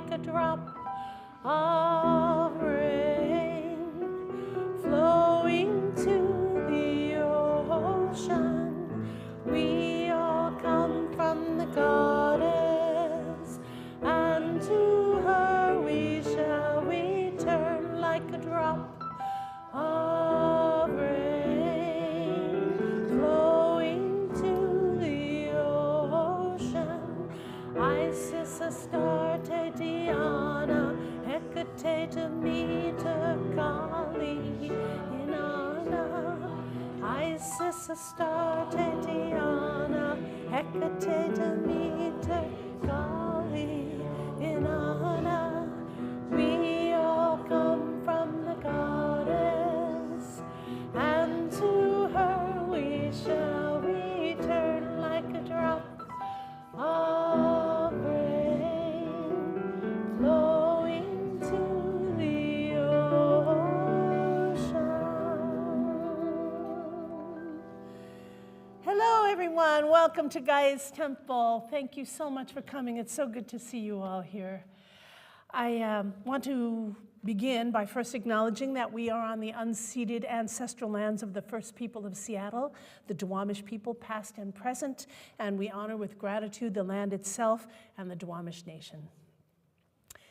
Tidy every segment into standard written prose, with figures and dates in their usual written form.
like a drop of rain flowing to the ocean. We all come from the goddess, and to her we shall return like a drop of rain flowing to the ocean. Isis, Astarte, Diana, Hecate, Demeter, Kali, Inanna. Isis, Astarte, Diana, Hecate, Demeter, Kali, Inanna. We all come from the goddess, and to her we shall return like a drop of rain flowing to the ocean. Hello, everyone. Welcome to Gaia's Temple. Thank you so much for coming. It's so good to see you all here. I want to begin by first acknowledging that we are on the unceded ancestral lands of the first people of Seattle, the Duwamish people, past and present, and we honor with gratitude the land itself and the Duwamish Nation.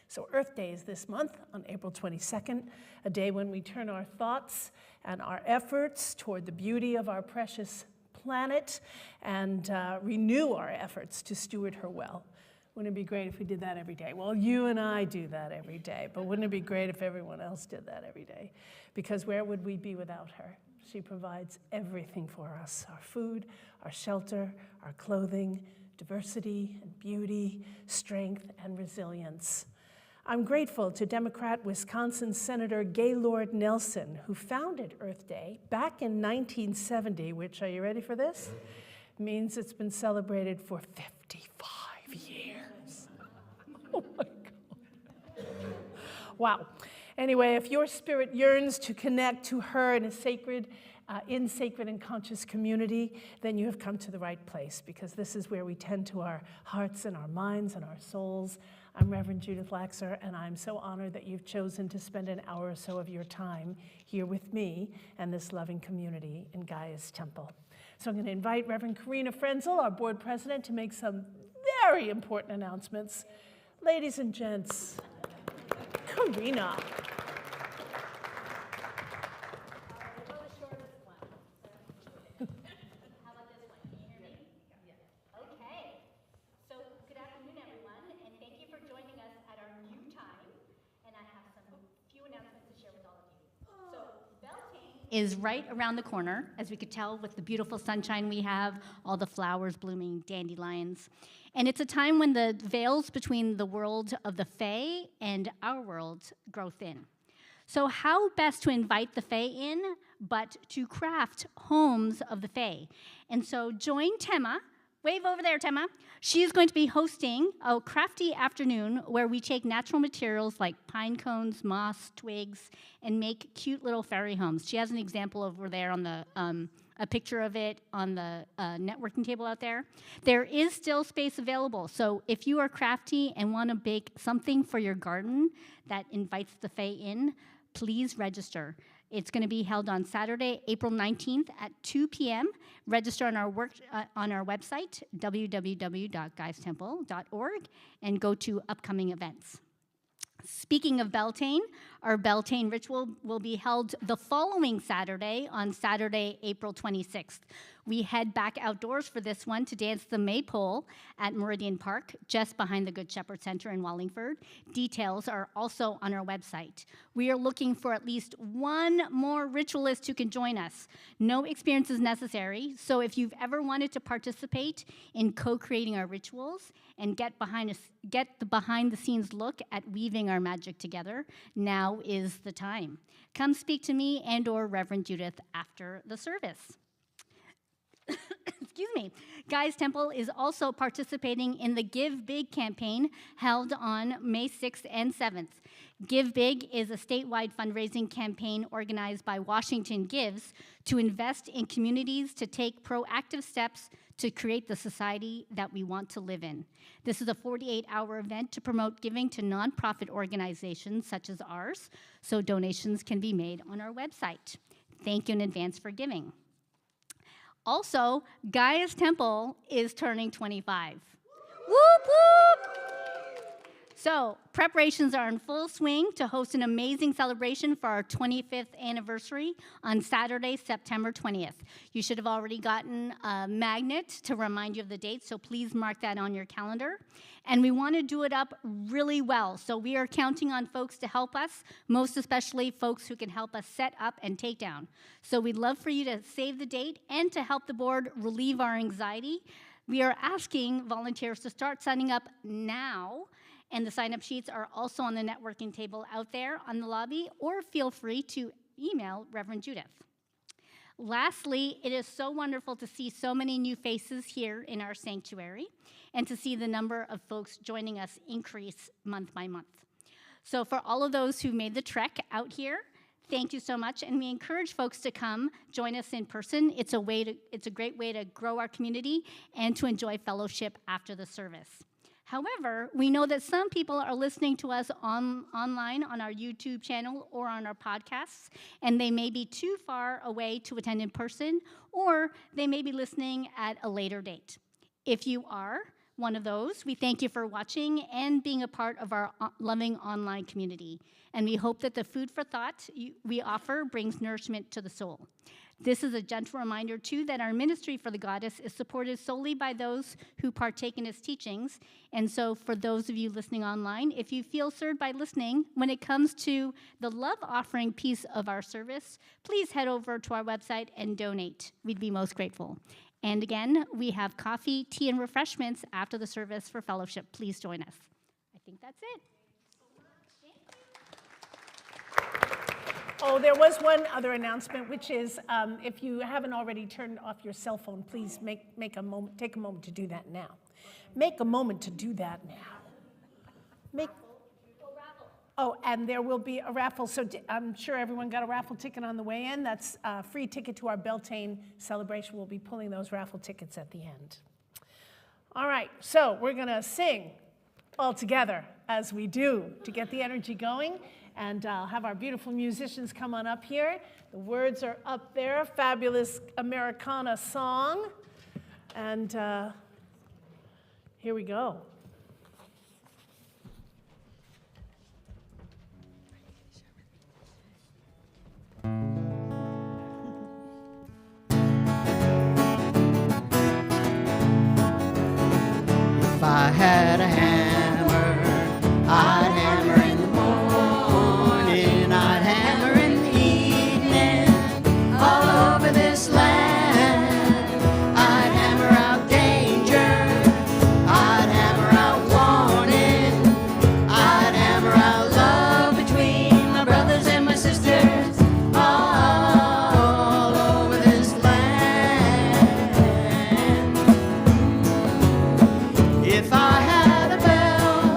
So Earth Day is this month on April 22nd, a day when we turn our thoughts and our efforts toward the beauty of our precious planet and renew our efforts to steward her well. Wouldn't it be great if we did that every day? Well, you and I do that every day, but wouldn't it be great if everyone else did that every day? Because where would we be without her? She provides everything for us: our food, our shelter, our clothing, diversity and beauty, strength and resilience. I'm grateful to Democrat Wisconsin Senator Gaylord Nelson, who founded Earth Day back in 1970, which, are you ready for this? Means it's been celebrated for 55 years. Oh my God. Wow. Anyway, if your spirit yearns to connect to her in a sacred and conscious community, then you have come to the right place, because this is where we tend to our hearts and our minds and our souls. I'm Reverend Judith Laxer, and I'm so honored that you've chosen to spend an hour or so of your time here with me and this loving community in Gaia's Temple. So I'm going to invite Reverend Karina Frenzel, our board president, to make some very important announcements. Ladies and gents, Karina. Is right around the corner, as we could tell with the beautiful sunshine we have, all the flowers blooming, dandelions. And it's a time when the veils between the world of the Fae and our world grow thin. So how best to invite the Fae in, but to craft homes of the Fae? And so join Tema. Wave over there, Tema. She is going to be hosting a crafty afternoon where we take natural materials like pine cones, moss, twigs, and make cute little fairy homes. She has an example over there on the, a picture of it on the networking table out there. There is still space available, so if you are crafty and want to bake something for your garden that invites the Fae in, please register. It's going to be held on Saturday, April 19th at 2 p.m. Register on our website, www.guystemple.org, and go to upcoming events. Speaking of Beltane, our Beltane ritual will be held the following Saturday, on Saturday, April 26th. We head back outdoors for this one to dance the Maypole at Meridian Park, just behind the Good Shepherd Center in Wallingford. Details are also on our website. We are looking for at least one more ritualist who can join us. No experience is necessary, so if you've ever wanted to participate in co-creating our rituals and get the behind-the-scenes look at weaving our magic together, now is the time. Come speak to me and or Reverend Judith after the service. Excuse Gaia's Temple is also participating in the Give Big campaign held on May 6th and 7th. Give Big is a statewide fundraising campaign organized by Washington Gives to invest in communities to take proactive steps to create the society that we want to live in. This is a 48-hour event to promote giving to nonprofit organizations such as ours, so donations can be made on our website. Thank you in advance for giving. Also, Gaia's Temple is turning 25. Whoop, whoop! So, preparations are in full swing to host an amazing celebration for our 25th anniversary on Saturday, September 20th. You should have already gotten a magnet to remind you of the date, so please mark that on your calendar. And we want to do it up really well, so we are counting on folks to help us, most especially folks who can help us set up and take down. So we'd love for you to save the date and to help the board relieve our anxiety. We are asking volunteers to start signing up now. And the sign-up sheets are also on the networking table out there on the lobby, or feel free to email Reverend Judith. Lastly, it is so wonderful to see so many new faces here in our sanctuary and to see the number of folks joining us increase month by month. So for all of those who made the trek out here, thank you so much, and we encourage folks to come join us in person. It's a great way to grow our community and to enjoy fellowship after the service. However, we know that some people are listening to us online on our YouTube channel or on our podcasts, and they may be too far away to attend in person, or they may be listening at a later date. If you are one of those, we thank you for watching and being a part of our loving online community. And we hope that the food for thought we offer brings nourishment to the soul. This is a gentle reminder, too, that our ministry for the Goddess is supported solely by those who partake in its teachings. And so for those of you listening online, if you feel served by listening, when it comes to the love offering piece of our service, please head over to our website and donate. We'd be most grateful. And again, we have coffee, tea, and refreshments after the service for fellowship. Please join us. I think that's it. Oh, there was one other announcement, which is if you haven't already turned off your cell phone, please take a moment to do that now. Make a moment to do that now. Oh, and there will be a raffle. So I'm sure everyone got a raffle ticket on the way in. That's a free ticket to our Beltane celebration. We'll be pulling those raffle tickets at the end. All right, so we're going to sing all together as we do to get the energy going. And I'll have our beautiful musicians come on up here. The words are up there, fabulous Americana song. And here we go. If I had a hammer, I'd hammer in the morning, I'd hammer in the evening, all over this land. I'd hammer out danger, I'd hammer out warning, I'd hammer out love between my brothers and my sisters, all over this land. If I had a bell,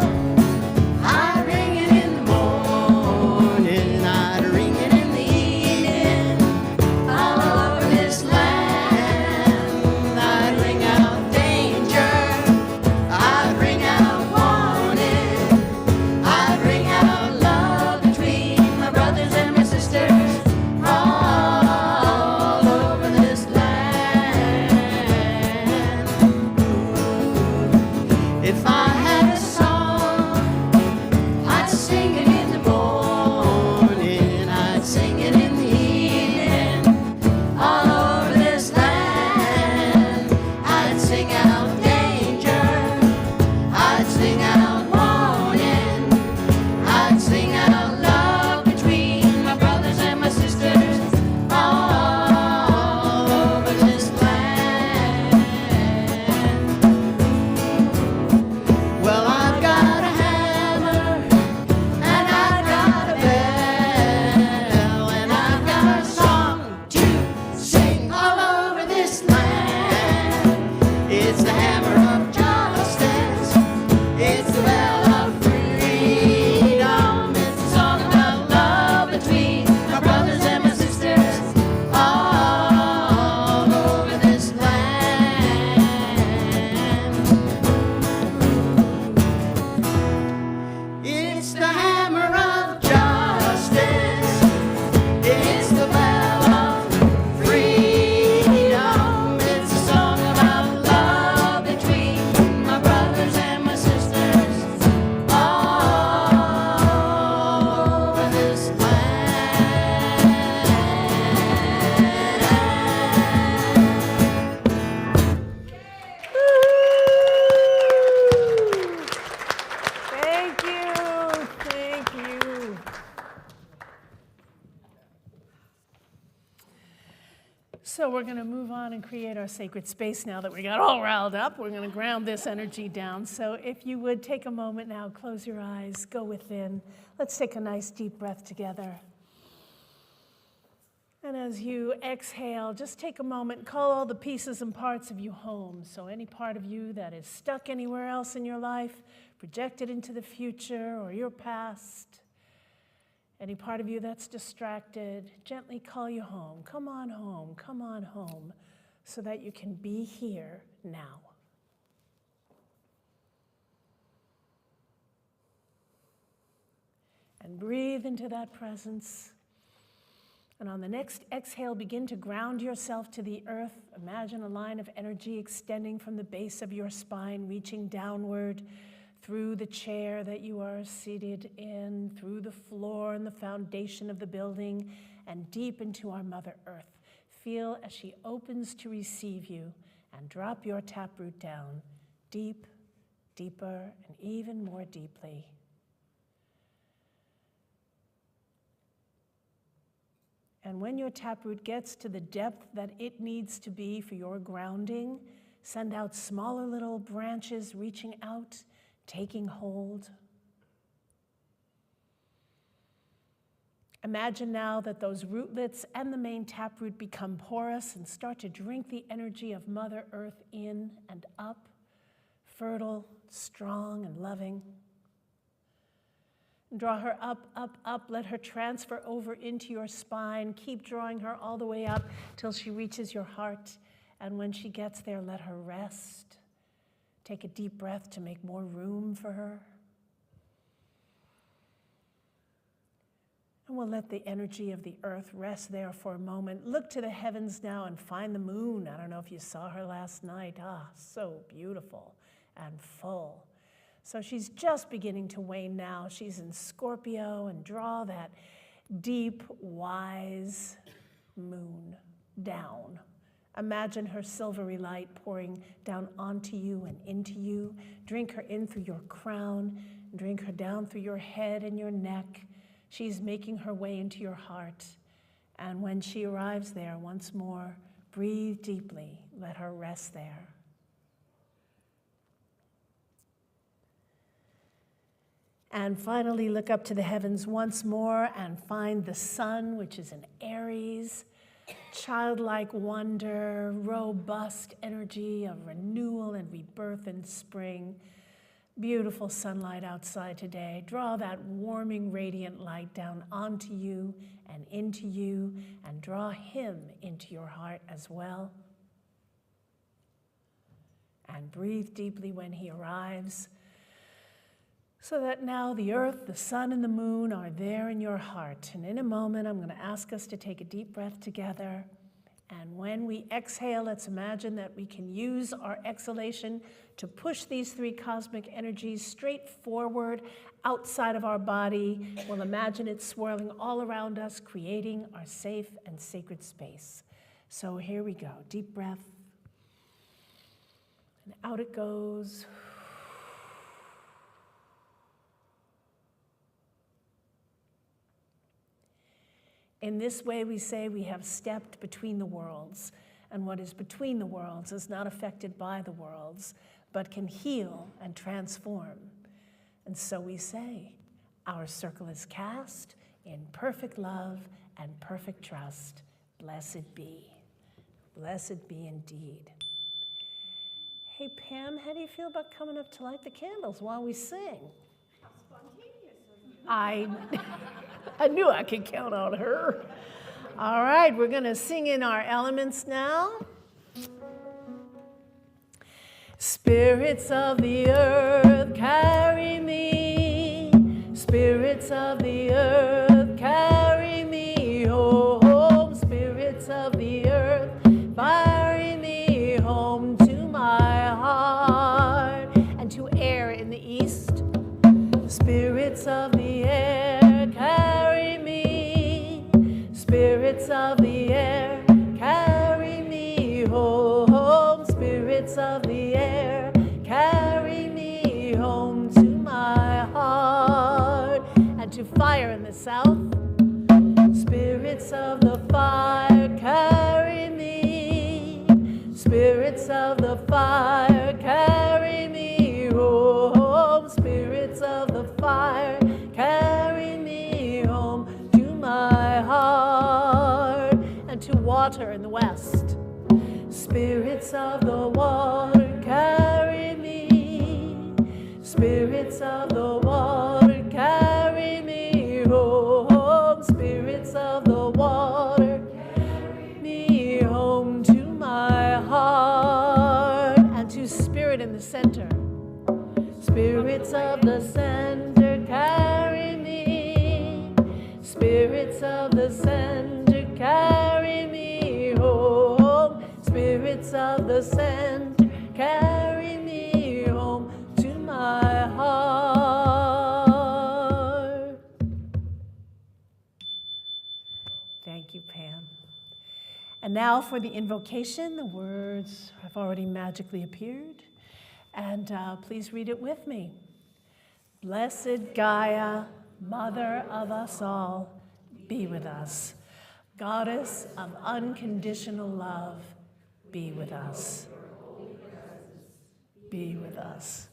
we're going to move on and create our sacred space now that we got all riled up. We're going to ground this energy down. So if you would take a moment now, close your eyes, go within. Let's take a nice deep breath together. And as you exhale, just take a moment and call all the pieces and parts of you home. So any part of you that is stuck anywhere else in your life, projected into the future or your past, any part of you that's distracted, gently call you home. Come on home, so that you can be here now. And breathe into that presence. And on the next exhale, begin to ground yourself to the earth. Imagine a line of energy extending from the base of your spine, reaching downward through the chair that you are seated in, through the floor and the foundation of the building, and deep into our Mother Earth. Feel as she opens to receive you, and drop your taproot down, deep, deeper, and even more deeply. And when your taproot gets to the depth that it needs to be for your grounding, send out smaller little branches reaching out, taking hold. Imagine now that those rootlets and the main taproot become porous and start to drink the energy of Mother Earth in and up, fertile, strong, and loving. Draw her up, up, up. Let her transfer over into your spine. Keep drawing her all the way up till she reaches your heart. And when she gets there, let her rest. Take a deep breath to make more room for her. And we'll let the energy of the earth rest there for a moment. Look to the heavens now and find the moon. I don't know if you saw her last night. So beautiful and full. So she's just beginning to wane now. She's in Scorpio, and draw that deep, wise moon down. Imagine her silvery light pouring down onto you and into you. Drink her in through your crown. Drink her down through your head and your neck. She's making her way into your heart. And when she arrives there once more, breathe deeply. Let her rest there. And finally, look up to the heavens once more and find the sun, which is in Aries. Childlike wonder, robust energy of renewal and rebirth in spring. Beautiful sunlight outside today. Draw that warming, radiant light down onto you and into you, and draw him into your heart as well. And breathe deeply when he arrives, so that now the earth, the sun, and the moon are there in your heart. And in a moment, I'm going to ask us to take a deep breath together. And when we exhale, let's imagine that we can use our exhalation to push these three cosmic energies straight forward outside of our body. We'll imagine it swirling all around us, creating our safe and sacred space. So here we go. Deep breath. And out it goes. In this way, we say we have stepped between the worlds, and what is between the worlds is not affected by the worlds, but can heal and transform. And so we say, our circle is cast in perfect love and perfect trust. Blessed be. Blessed be indeed. Hey, Pam, how do you feel about coming up to light the candles while we sing? How spontaneous of you. I knew I could count on her. All right, we're going to sing in our elements now. Spirits of the earth, carry me. Spirits of the earth, carry me home. Spirits of the earth, carry me home to my heart and to air in the east. Spirits of the air, carry me. Spirits of the air, carry me home. Spirits of the air, carry me home to my heart. And to fire in the south. Spirits of the fire, carry me. Spirits of the fire, carry me home. Spirits of the fire, carry me home to my heart and to water in the west. Spirits of the water, carry me. Spirits of the water, carry me home. Spirits of the water, carry me home to my heart and to spirit in the center. Spirits of the center, carry me. Spirits of the center, carry me home. Spirits of the center, carry me home to my heart. Thank you, Pam. And now for the invocation. The words have already magically appeared. And please read it with me. Blessed Gaia, Mother of us all, be with us. Goddess of unconditional love, be with us. Be with us.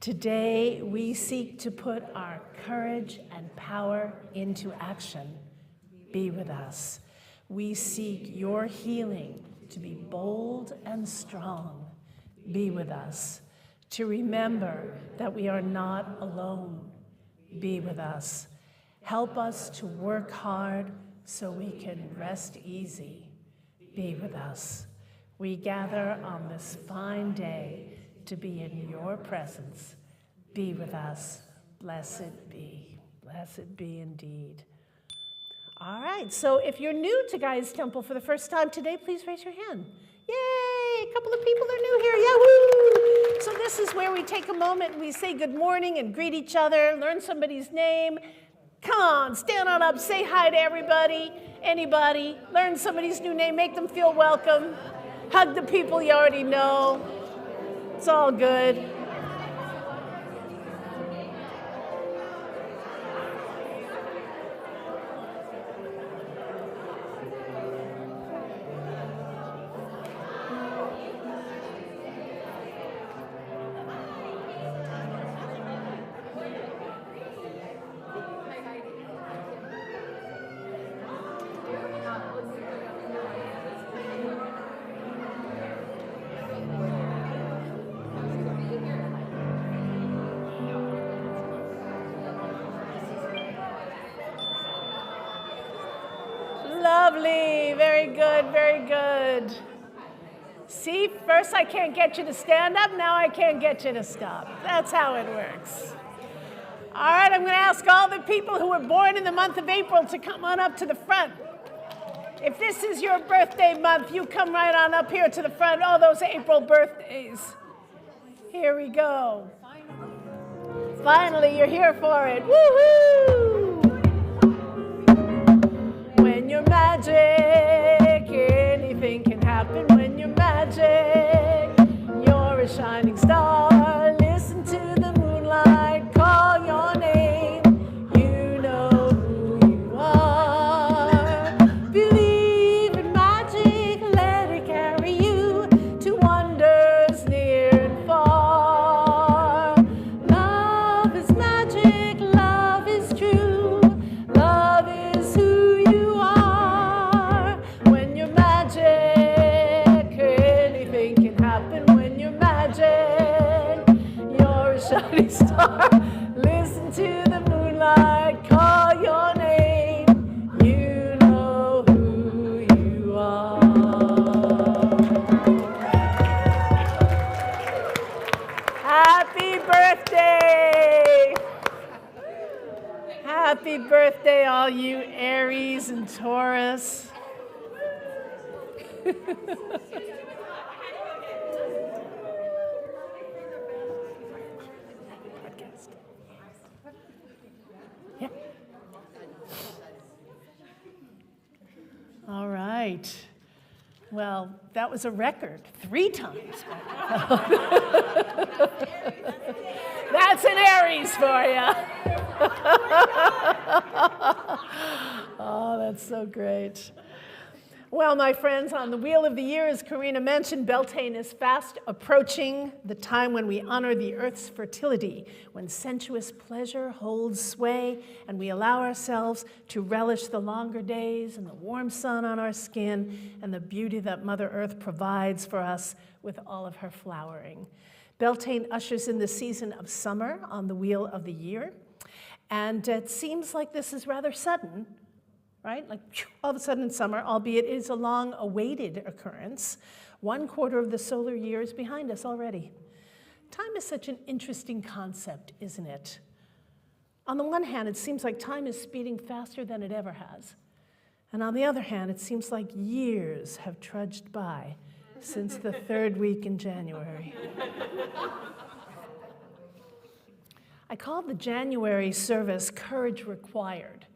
Today we seek to put our courage and power into action. Be with us. We seek your healing to be bold and strong. Be with us. To remember that we are not alone. Be with us. Help us to work hard so we can rest easy. Be with us. We gather on this fine day to be in your presence. Be with us. Blessed be. Blessed be indeed. All right, so if you're new to Gaia's Temple for the first time today, please raise your hand. Yay, a couple of people are new here, yahoo! So this is where we take a moment and we say good morning and greet each other, learn somebody's name. Come on, stand on up, say hi to everybody, anybody, learn somebody's new name, make them feel welcome. Hug the people you already know. It's all good. Lovely, very good, very good. See, first I can't get you to stand up, now I can't get you to stop. That's how it works. All right, I'm going to ask all the people who were born in the month of April to come on up to the front. If this is your birthday month, you come right on up here to the front, all those April birthdays. Here we go. Finally, you're here for it. Woohoo! When you're magic, anything can happen. When you're magic, you're a shining star. Listen to the moonlight call your name. You know who you are. Believe in magic, let it carry you to wonders near and far. Love is magic, love is true. Love is who you are. When you're magic, anything can happen. When you're magic, you're a shining star. Listen to the moonlight call your name. You know who you are. Happy birthday! Happy birthday, all you Aries and Taurus. Podcast. Yeah. All right. Well, that was a record, 3 times. That's an Aries for you. Oh, that's so great. Well, my friends, on the Wheel of the Year, as Karina mentioned, Beltane is fast approaching the time when we honor the Earth's fertility, when sensuous pleasure holds sway, and we allow ourselves to relish the longer days and the warm sun on our skin and the beauty that Mother Earth provides for us with all of her flowering. Beltane ushers in the season of summer on the Wheel of the Year, and it seems like this is rather sudden, right? Like all of a sudden in summer, albeit it is a long-awaited occurrence. 1/4 of the solar year is behind us already. Time is such an interesting concept, isn't it? On the one hand, it seems like time is speeding faster than it ever has. And on the other hand, it seems like years have trudged by since the 3rd week in January. I called the January service Courage Required.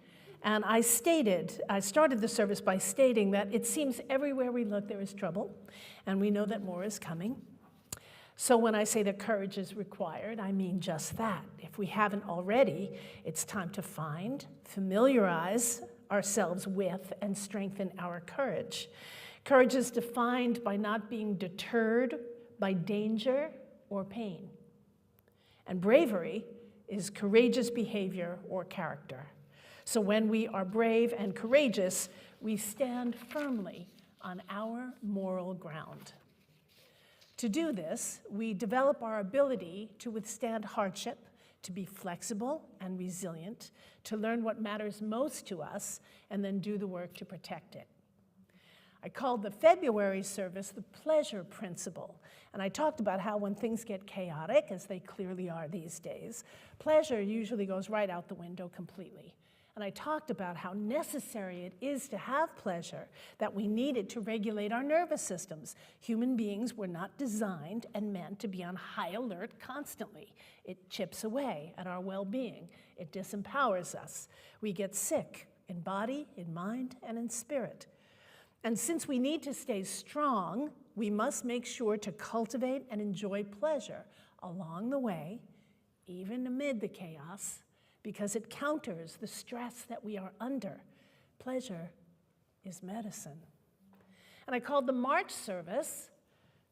And I started the service by stating that it seems everywhere we look there is trouble, and we know that more is coming. So when I say that courage is required, I mean just that. If we haven't already, it's time to find, familiarize ourselves with, and strengthen our courage. Courage is defined by not being deterred by danger or pain. And bravery is courageous behavior or character. So when we are brave and courageous, we stand firmly on our moral ground. To do this, we develop our ability to withstand hardship, to be flexible and resilient, to learn what matters most to us, and then do the work to protect it. I called the February service the pleasure principle, and I talked about how when things get chaotic, as they clearly are these days, pleasure usually goes right out the window completely. And I talked about how necessary it is to have pleasure, that we need it to regulate our nervous systems. Human beings were not designed and meant to be on high alert constantly. It chips away at our well-being. It disempowers us. We get sick in body, in mind, and in spirit. And since we need to stay strong, we must make sure to cultivate and enjoy pleasure along the way, even amid the chaos, because it counters the stress that we are under. Pleasure is medicine. And I called the March service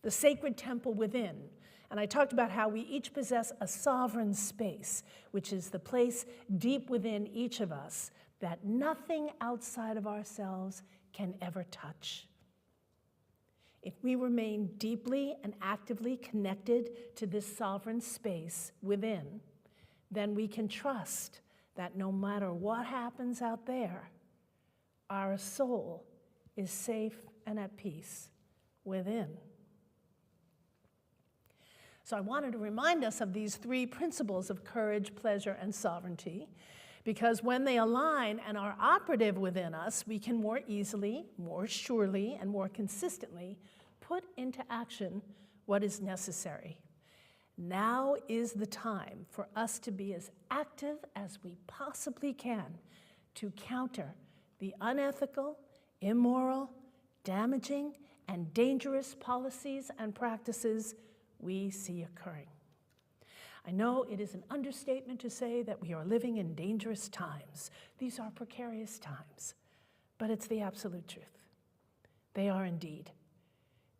the sacred temple within. And I talked about how we each possess a sovereign space, which is the place deep within each of us that nothing outside of ourselves can ever touch. If we remain deeply and actively connected to this sovereign space within, then we can trust that no matter what happens out there, our soul is safe and at peace within. So I wanted to remind us of these 3 principles of courage, pleasure, and sovereignty, because when they align and are operative within us, we can more easily, more surely, and more consistently put into action what is necessary. Now is the time for us to be as active as we possibly can to counter the unethical, immoral, damaging, and dangerous policies and practices we see occurring. I know it is an understatement to say that we are living in dangerous times. These are precarious times, but it's the absolute truth. They are indeed.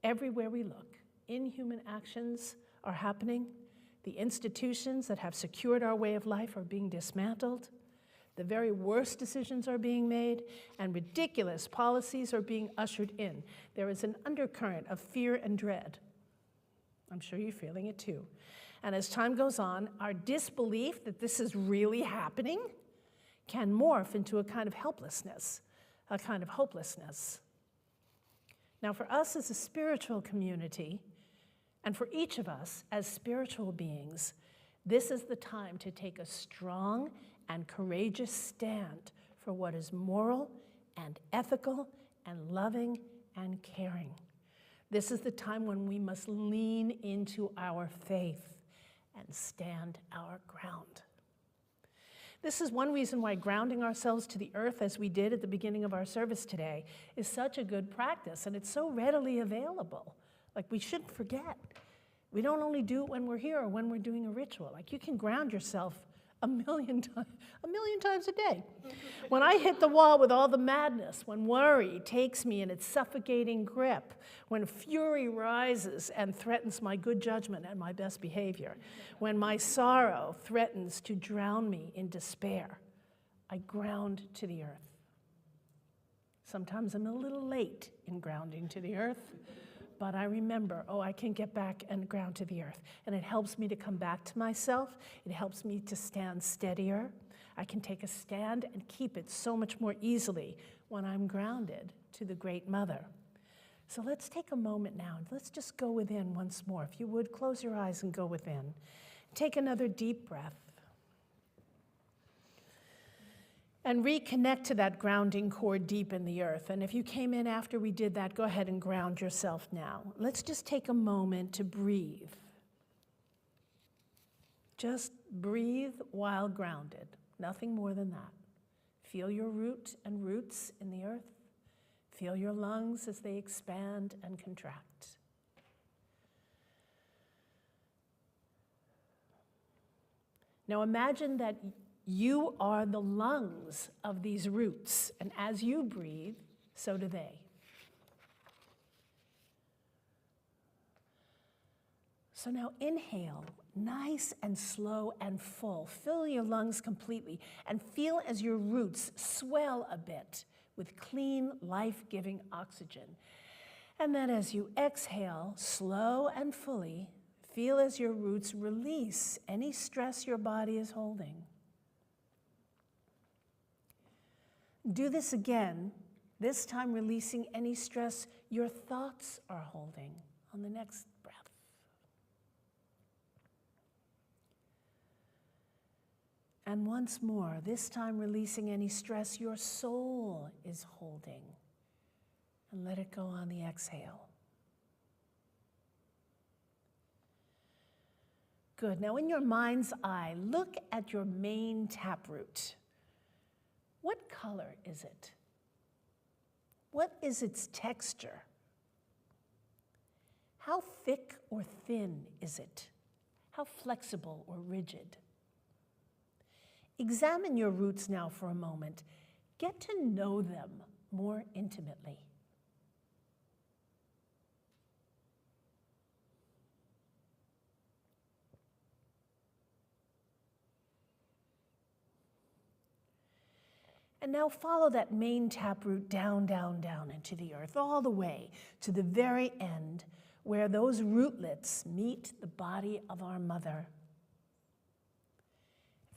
Everywhere we look, inhuman actions are happening. The institutions that have secured our way of life are being dismantled. The very worst decisions are being made, and ridiculous policies are being ushered in. There is an undercurrent of fear and dread. I'm sure you're feeling it too. And as time goes on, our disbelief that this is really happening can morph into a kind of helplessness, a kind of hopelessness. Now, for us as a spiritual community, and for each of us as spiritual beings, this is the time to take a strong and courageous stand for what is moral and ethical and loving and caring. This is the time when we must lean into our faith and stand our ground. This is one reason why grounding ourselves to the earth, as we did at the beginning of our service today, is such a good practice, and it's so readily available. Like, we shouldn't forget. We don't only do it when we're here or when we're doing a ritual. Like, you can ground yourself a million times a day. When I hit the wall with all the madness, when worry takes me in its suffocating grip, when fury rises and threatens my good judgment and my best behavior, when my sorrow threatens to drown me in despair, I ground to the earth. Sometimes I'm a little late in grounding to the earth, but I remember, oh, I can get back and ground to the earth. And it helps me to come back to myself. It helps me to stand steadier. I can take a stand and keep it so much more easily when I'm grounded to the Great Mother. So let's take a moment now. Let's just go within once more. If you would, close your eyes and go within. Take another deep breath. And reconnect to that grounding core deep in the earth. And if you came in after we did that, go ahead and ground yourself now. Let's just take a moment to breathe. Just breathe while grounded. Nothing more than that. Feel your root and roots in the earth. Feel your lungs as they expand and contract. Now imagine that you are the lungs of these roots, and as you breathe, so do they. So now inhale, nice and slow and full. Fill your lungs completely and feel as your roots swell a bit with clean, life-giving oxygen. And then as you exhale, slow and fully, feel as your roots release any stress your body is holding. Do this again, this time releasing any stress your thoughts are holding on the next breath. And once more, this time releasing any stress your soul is holding. And let it go on the exhale. Good. Now in your mind's eye, look at your main taproot. What color is it? What is its texture? How thick or thin is it? How flexible or rigid? Examine your roots now for a moment. Get to know them more intimately. And now follow that main taproot down, down, down into the earth, all the way to the very end where those rootlets meet the body of our mother.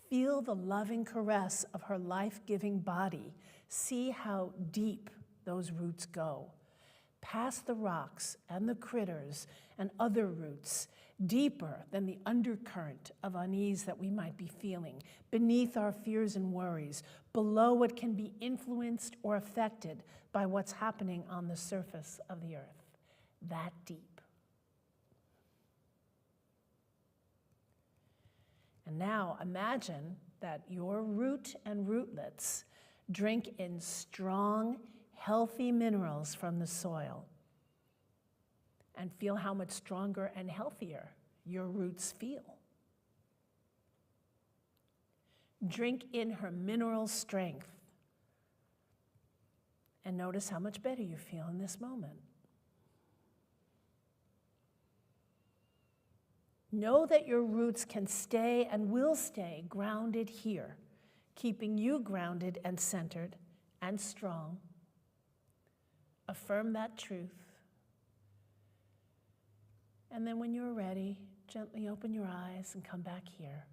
Feel the loving caress of her life-giving body. See how deep those roots go. Past the rocks and the critters and other roots, deeper than the undercurrent of unease that we might be feeling, beneath our fears and worries, below what can be influenced or affected by what's happening on the surface of the earth. That deep. And now imagine that your root and rootlets drink in strong, healthy minerals from the soil. And feel how much stronger and healthier your roots feel. Drink in her mineral strength. And notice how much better you feel in this moment. Know that your roots can stay and will stay grounded here, keeping you grounded and centered and strong. Affirm that truth. And then when you're ready, gently open your eyes and come back here.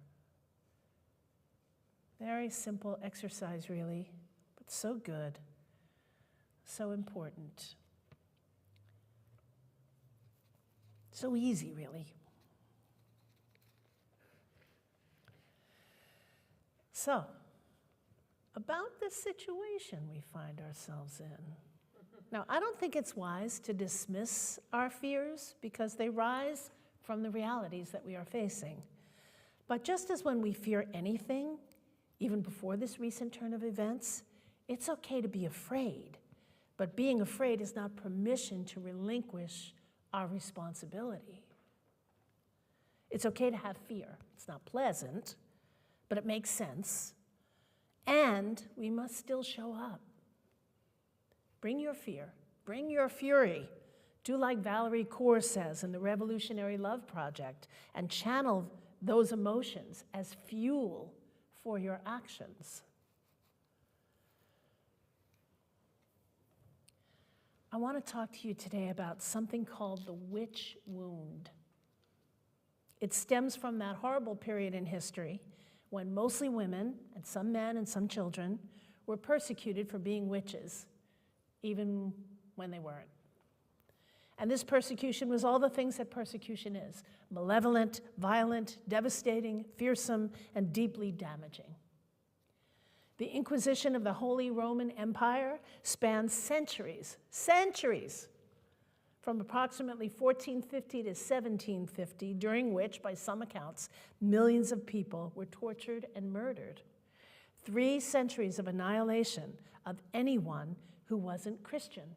Very simple exercise, really, but so good, so important. So easy, really. So, about this situation we find ourselves in. Now, I don't think it's wise to dismiss our fears because they rise from the realities that we are facing. But just as when we fear anything, even before this recent turn of events, it's okay to be afraid. But being afraid is not permission to relinquish our responsibility. It's okay to have fear. It's not pleasant, but it makes sense. And we must still show up. Bring your fear, bring your fury. Do like Valerie Kaur says in the Revolutionary Love Project, and channel those emotions as fuel for your actions. I want to talk to you today about something called the witch wound. It stems from that horrible period in history when mostly women, and some men and some children, were persecuted for being witches, even when they weren't. And this persecution was all the things that persecution is: malevolent, violent, devastating, fearsome, and deeply damaging. The Inquisition of the Holy Roman Empire spanned centuries, from approximately 1450 to 1750, during which, by some accounts, millions of people were tortured and murdered. 3 centuries of annihilation of anyone who wasn't Christian,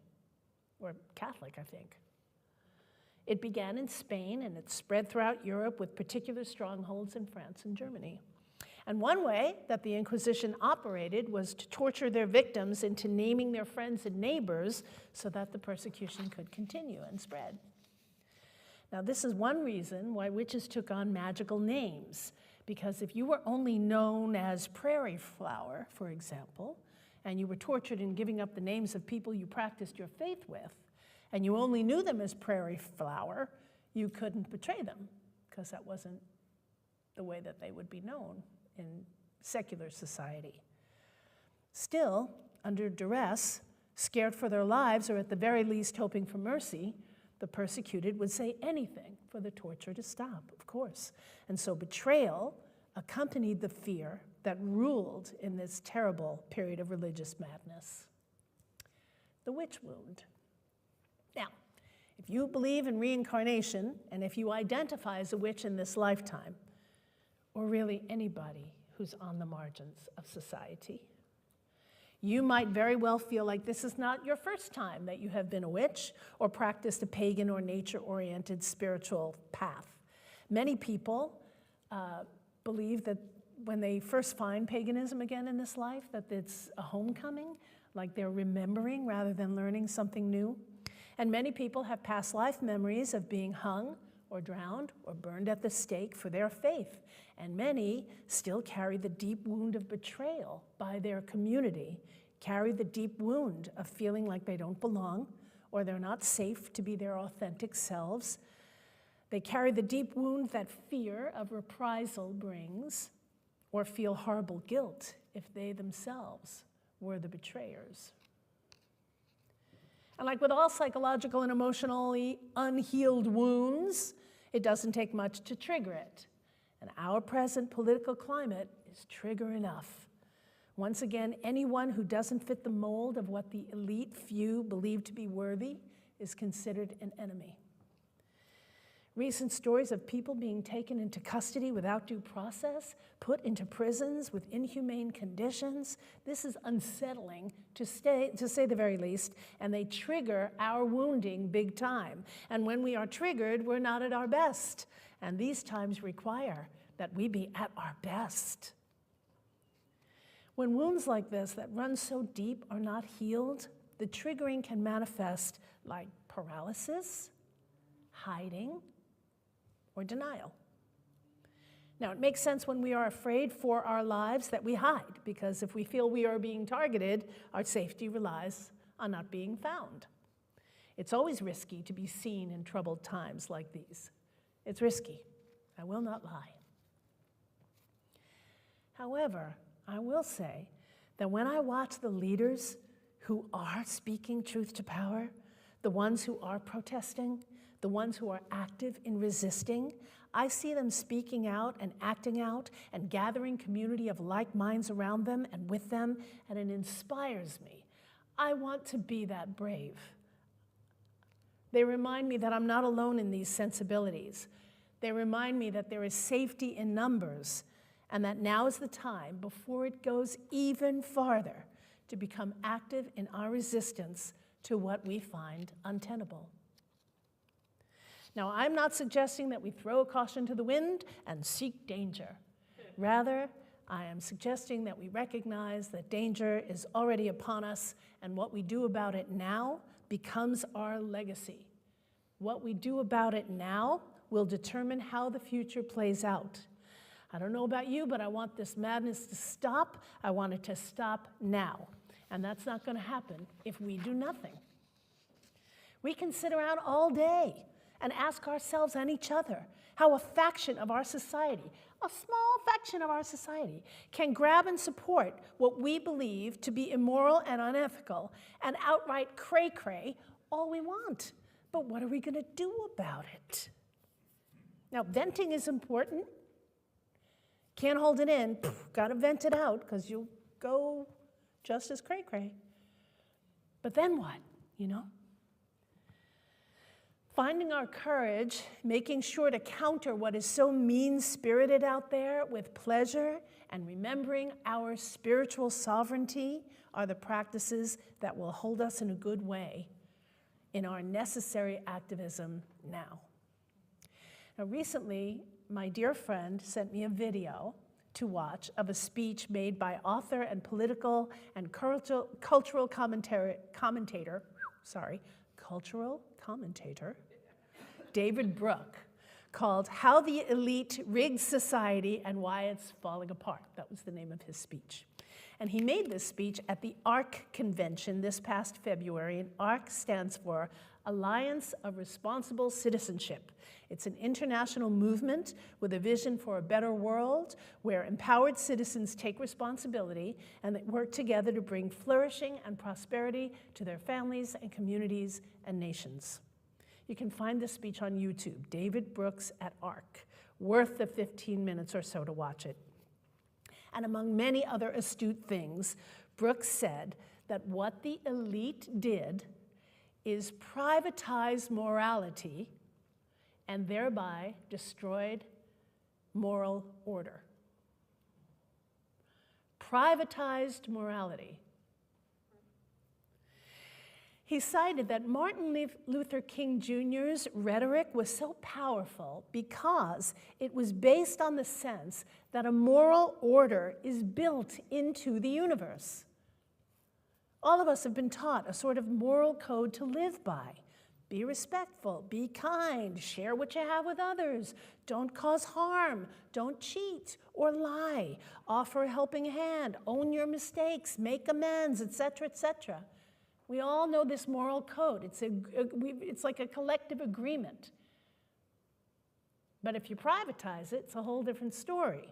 or Catholic, I think. It began in Spain, and it spread throughout Europe with particular strongholds in France and Germany. And one way that the Inquisition operated was to torture their victims into naming their friends and neighbors so that the persecution could continue and spread. Now, this is one reason why witches took on magical names, because if you were only known as Prairie Flower, for example, and you were tortured in giving up the names of people you practiced your faith with, and you only knew them as Prairie Flower, you couldn't betray them, because that wasn't the way that they would be known in secular society. Still, under duress, scared for their lives, or at the very least hoping for mercy, the persecuted would say anything for the torture to stop, of course. And so betrayal accompanied the fear that ruled in this terrible period of religious madness. The witch wound. Now, if you believe in reincarnation, and if you identify as a witch in this lifetime, or really anybody who's on the margins of society, you might very well feel like this is not your first time that you have been a witch or practiced a pagan or nature-oriented spiritual path. Many people believe that when they first find paganism again in this life, that it's a homecoming, like they're remembering rather than learning something new. And many people have past life memories of being hung or drowned or burned at the stake for their faith. And many still carry the deep wound of betrayal by their community, carry the deep wound of feeling like they don't belong or they're not safe to be their authentic selves. They carry the deep wound that fear of reprisal brings, or feel horrible guilt if they themselves were the betrayers. And like with all psychological and emotionally unhealed wounds, it doesn't take much to trigger it. And our present political climate is trigger enough. Once again, anyone who doesn't fit the mold of what the elite few believe to be worthy is considered an enemy. Recent stories of people being taken into custody without due process, put into prisons with inhumane conditions, this is unsettling to say the very least, and they trigger our wounding big time. And when we are triggered, we're not at our best. And these times require that we be at our best. When wounds like this that run so deep are not healed, the triggering can manifest like paralysis, hiding, or denial. Now, it makes sense when we are afraid for our lives that we hide, because if we feel we are being targeted, our safety relies on not being found. It's always risky to be seen in troubled times like these. It's risky, I will not lie. However, I will say that when I watch the leaders who are speaking truth to power, the ones who are protesting, the ones who are active in resisting, I see them speaking out and acting out and gathering community of like minds around them and with them, and it inspires me. I want to be that brave. They remind me that I'm not alone in these sensibilities. They remind me that there is safety in numbers, and that now is the time, before it goes even farther, to become active in our resistance to what we find untenable. Now, I'm not suggesting that we throw caution to the wind and seek danger. Rather, I am suggesting that we recognize that danger is already upon us, and what we do about it now becomes our legacy. What we do about it now will determine how the future plays out. I don't know about you, but I want this madness to stop. I want it to stop now. And that's not going to happen if we do nothing. We can sit around all day and ask ourselves and each other how a faction of our society, a small faction of our society, can grab and support what we believe to be immoral and unethical and outright cray-cray all we want. But what are we going to do about it? Now, venting is important. Can't hold it in. Got to vent it out because you'll go just as cray-cray. But then what, you know? Finding our courage, making sure to counter what is so mean-spirited out there with pleasure, and remembering our spiritual sovereignty are the practices that will hold us in a good way in our necessary activism now. Now, recently, my dear friend sent me a video to watch of a speech made by author and political and cultural commentator, David Brooke, called How the Elite Rigged Society and Why It's Falling Apart. That was the name of his speech. And he made this speech at the ARC convention this past February, and ARC stands for Alliance of Responsible Citizenship. It's an international movement with a vision for a better world where empowered citizens take responsibility and they work together to bring flourishing and prosperity to their families and communities and nations. You can find this speech on YouTube, David Brooks at ARC, worth the 15 minutes or so to watch it. And among many other astute things, Brooks said that what the elite did is privatize morality and thereby destroyed moral order. Privatized morality. He cited that Martin Luther King Jr.'s rhetoric was so powerful because it was based on the sense that a moral order is built into the universe. All of us have been taught a sort of moral code to live by. Be respectful, be kind, share what you have with others, don't cause harm, don't cheat or lie, offer a helping hand, own your mistakes, make amends, etc., etc. We all know this moral code. It's like a collective agreement. But if you privatize it, it's a whole different story.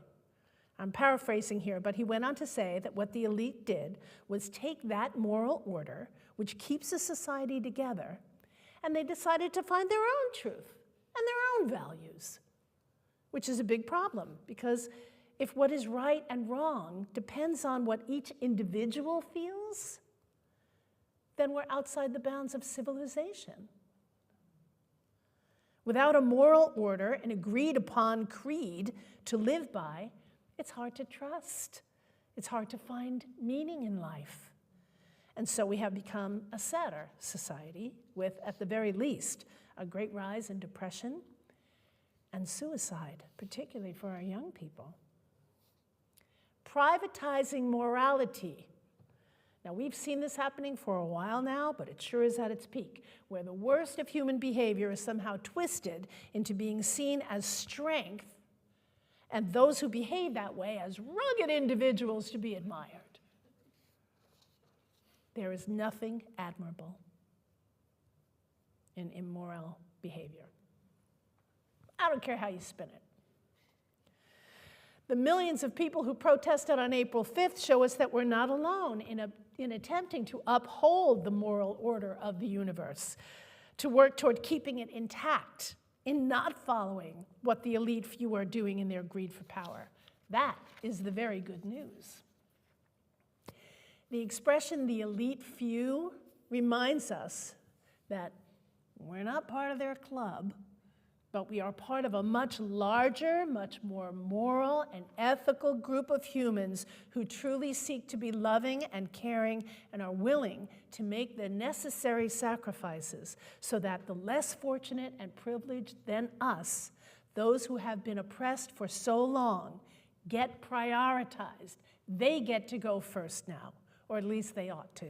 I'm paraphrasing here, but he went on to say that what the elite did was take that moral order, which keeps a society together, and they decided to find their own truth and their own values, which is a big problem, because if what is right and wrong depends on what each individual feels, then we're outside the bounds of civilization. Without a moral order, an agreed-upon creed to live by, it's hard to trust. It's hard to find meaning in life. And so we have become a sadder society with, at the very least, a great rise in depression and suicide, particularly for our young people. Privatizing morality. Now, we've seen this happening for a while now, but it sure is at its peak, where the worst of human behavior is somehow twisted into being seen as strength, and those who behave that way as rugged individuals to be admired. There is nothing admirable in immoral behavior. I don't care how you spin it. The millions of people who protested on April 5th show us that we're not alone in attempting to uphold the moral order of the universe, to work toward keeping it intact, in not following what the elite few are doing in their greed for power. That is the very good news. The expression, the elite few, reminds us that we're not part of their club, but we are part of a much larger, much more moral and ethical group of humans who truly seek to be loving and caring and are willing to make the necessary sacrifices so that the less fortunate and privileged than us, those who have been oppressed for so long, get prioritized. They get to go first now, or at least they ought to.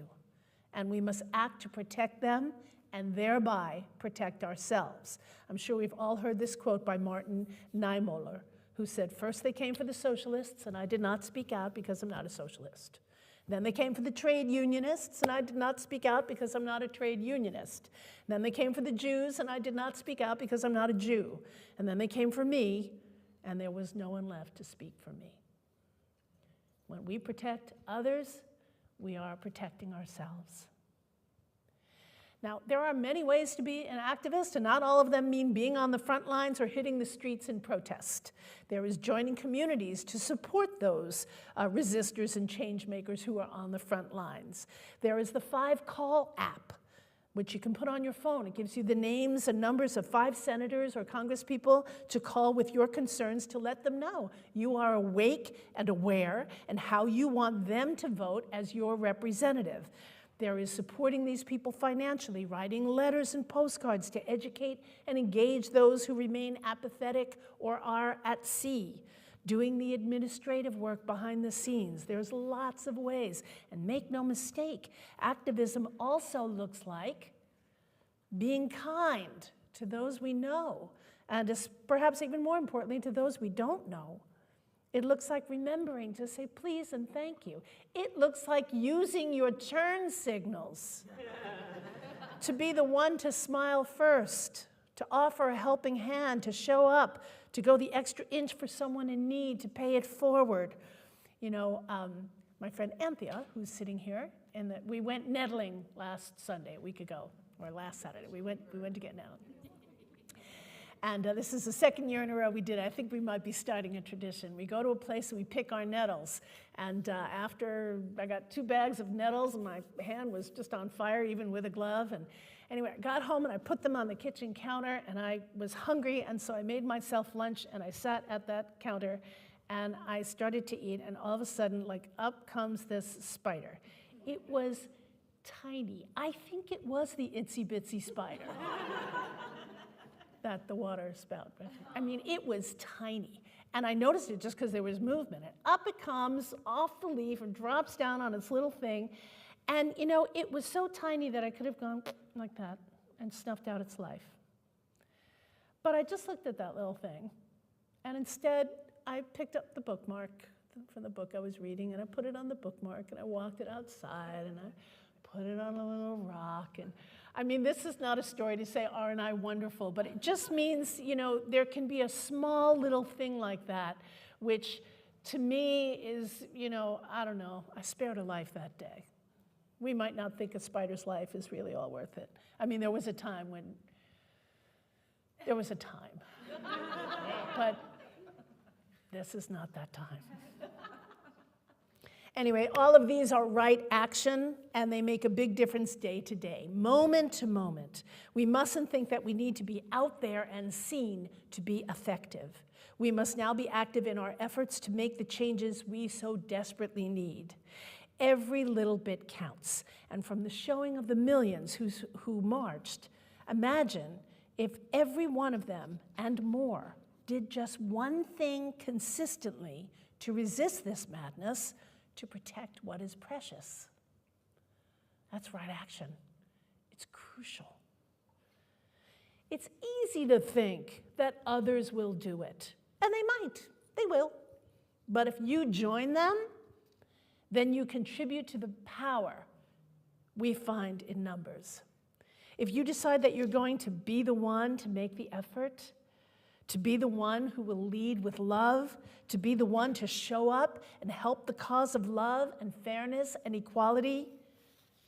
And we must act to protect them and thereby protect ourselves. I'm sure we've all heard this quote by Martin Niemöller, who said, "First they came for the socialists, and I did not speak out because I'm not a socialist. Then they came for the trade unionists, and I did not speak out because I'm not a trade unionist. Then they came for the Jews, and I did not speak out because I'm not a Jew. And then they came for me, and there was no one left to speak for me." When we protect others, we are protecting ourselves. Now, there are many ways to be an activist, and not all of them mean being on the front lines or hitting the streets in protest. There is joining communities to support those resistors and change makers who are on the front lines. There is the 5Call app, which you can put on your phone. It gives you the names and numbers of 5 senators or congresspeople to call with your concerns to let them know you are awake and aware and how you want them to vote as your representative. There is supporting these people financially, writing letters and postcards to educate and engage those who remain apathetic or are at sea, doing the administrative work behind the scenes. There's lots of ways. And make no mistake, activism also looks like being kind to those we know, and perhaps even more importantly, to those we don't know. It looks like remembering to say please and thank you. It looks like using your turn signals to be the one to smile first, to offer a helping hand, to show up, to go the extra inch for someone in need, to pay it forward. You know, my friend Anthea, who's sitting here, and we went nettling last Sunday, a week ago, or last Saturday. We went to get nettling. And this is the second year in a row we did it. I think we might be starting a tradition. We go to a place and we pick our nettles. And after I got 2 bags of nettles, and my hand was just on fire, even with a glove. And anyway, I got home and I put them on the kitchen counter, and I was hungry, and so I made myself lunch, and I sat at that counter, and I started to eat, and all of a sudden, like, up comes this spider. It was tiny. I think it was the itsy bitsy spider that the water spout. I mean, it was tiny. And I noticed it just because there was movement. And up it comes off the leaf and drops down on its little thing. And, you know, it was so tiny that I could have gone like that and snuffed out its life. But I just looked at that little thing. And instead, I picked up the bookmark from the book I was reading, and I put it on the bookmark, and I walked it outside, and I put it on a little rock. And I mean, this is not a story to say, aren't I wonderful? But it just means, you know, there can be a small little thing like that, which to me is, you know, I don't know, I spared a life that day. We might not think a spider's life is really all worth it. I mean, there was a time. But this is not that time. Anyway, all of these are right action, and they make a big difference day to day, moment to moment. We mustn't think that we need to be out there and seen to be effective. We must now be active in our efforts to make the changes we so desperately need. Every little bit counts, and from the showing of the millions who marched, imagine if every one of them and more did just one thing consistently to resist this madness, to protect what is precious. That's right action. It's crucial. It's easy to think that others will do it, and they will. But if you join them, then you contribute to the power we find in numbers. If you decide that you're going to be the one to make the effort, to be the one who will lead with love, to be the one to show up and help the cause of love and fairness and equality,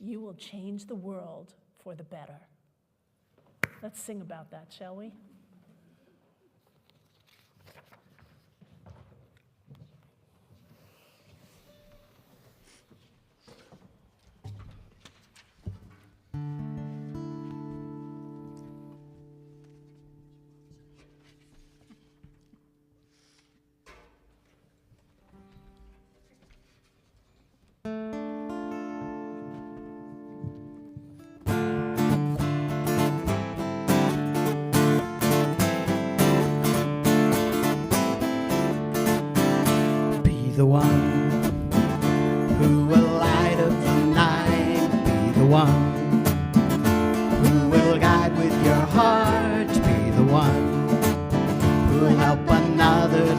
you will change the world for the better. Let's sing about that, shall we?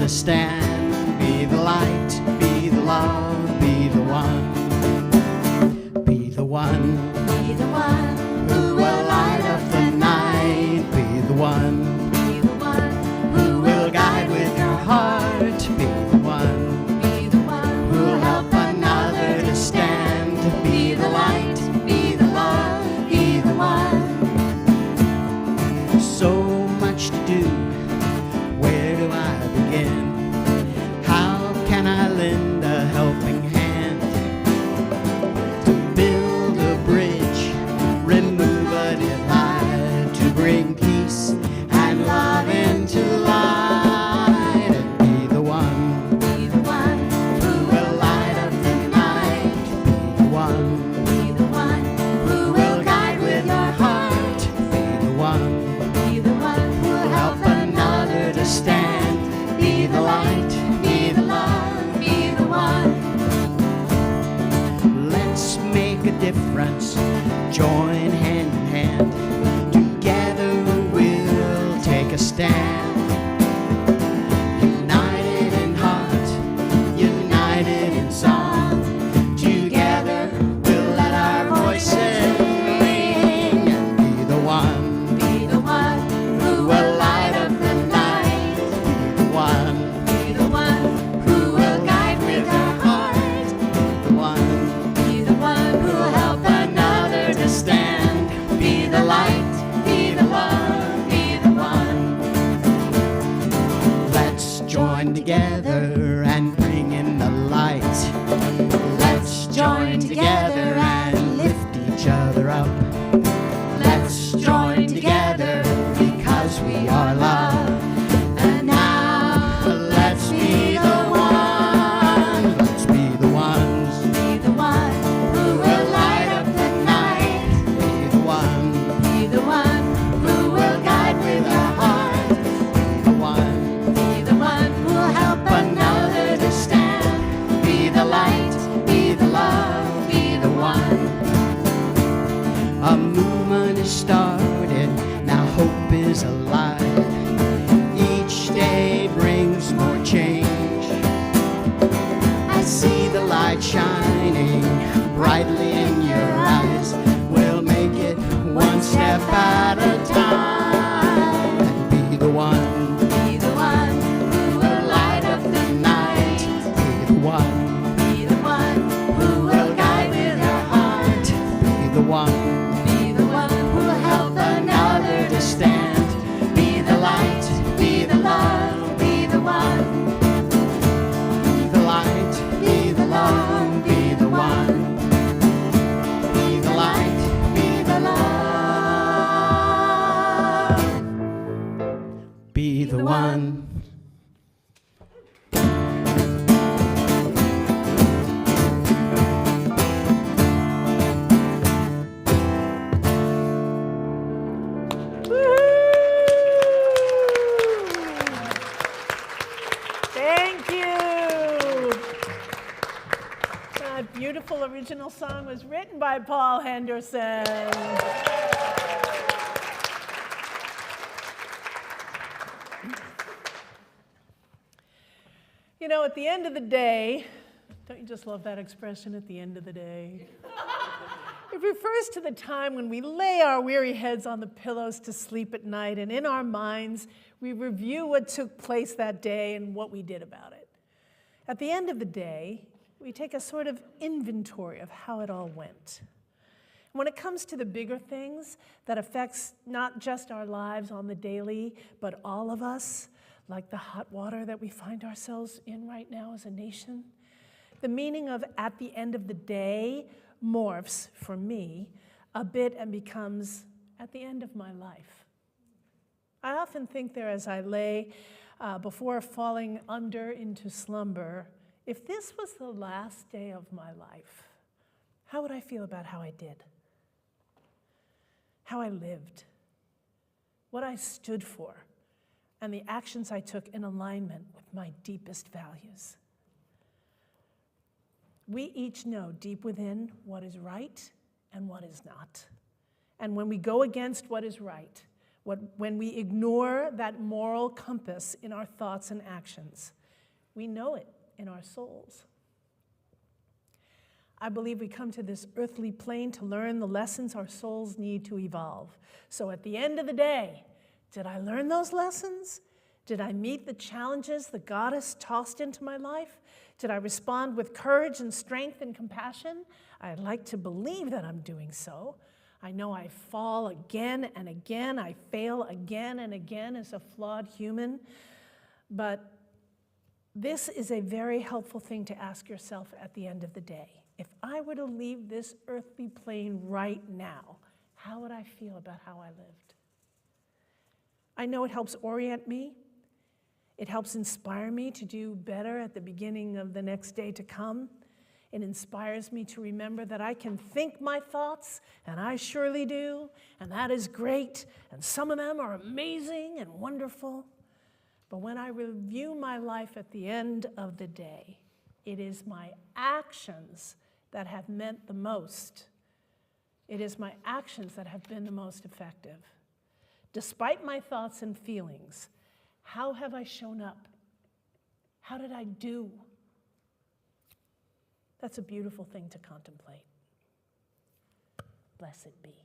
to stand. Be the light, be the love, be the one. Be the one. Be the one Who will light up the night. Be the one. Be the one Who will guide with your heart. Be the one. Be the one Who will help another to stand. Be the light, be the love, be the one. So much to do. Where do I begin? How can I lend a helping hand to build a bridge, remove a divide, to bring peace and love into light, and be the one Be the one who will light up the night. Be the one Be the one who will guide with your heart. Be the one Be the one who will help another to stand. Be the light, be the love, be the one. Let's make a difference. Join hand in hand. Together we'll take a stand. United in heart, united in song. Together we'll let our voices ring and be the one Be the one who will light up the night. Be the one Be the one who will guide with your heart. Be the one Be the one who will help another to stand. Be the light, be the love, be the one. Let's join together and bring in the light. Let's join together and lift each other up. Let's join together because we are love. And now let's be the one. Let's be the ones Be the one who will light up the night. Be the one Be the one who will guide with your heart. Be the one Be the one who will help another to stand. Be the light, be the love, be the one. A movement is started, now hope is alive. Each day brings more change. I see the light shining brightly in your eyes. We'll make it one step at a time. And be the one Be the one who will light up the night. Be the one Be the one who will guide with your heart. Be the one Be the one who will help another to stand. Be the light, be the love, be the one. Be the light, be the love, be the one. Be the light, be the love. Be the one. Thank you. That beautiful original song was written by Paul Henderson. You know, at the end of the day, don't you just love that expression, at the end of the day? It refers to the time when we lay our weary heads on the pillows to sleep at night, and in our minds, we review what took place that day and what we did about it. At the end of the day, we take a sort of inventory of how it all went. When it comes to the bigger things that affects not just our lives on the daily, but all of us, like the hot water that we find ourselves in right now as a nation, the meaning of at the end of the day morphs, for me, a bit and becomes at the end of my life. I often think there as I lay before falling under into slumber, if this was the last day of my life, how would I feel about how I did? How I lived? What I stood for? And the actions I took in alignment with my deepest values? We each know deep within what is right and what is not. And when we go against what is right, When we ignore that moral compass in our thoughts and actions, we know it in our souls. I believe we come to this earthly plane to learn the lessons our souls need to evolve. So at the end of the day, did I learn those lessons? Did I meet the challenges the goddess tossed into my life? Did I respond with courage and strength and compassion? I'd like to believe that I'm doing so. I know I fall again and again. I fail again and again as a flawed human. But this is a very helpful thing to ask yourself at the end of the day. If I were to leave this earthly plane right now, how would I feel about how I lived? I know it helps orient me. It helps inspire me to do better at the beginning of the next day to come. It inspires me to remember that I can think my thoughts, and I surely do, and that is great, and some of them are amazing and wonderful. But when I review my life at the end of the day, it is my actions that have meant the most. It is my actions that have been the most effective. Despite my thoughts and feelings, how have I shown up? How did I do? That's a beautiful thing to contemplate. Blessed be.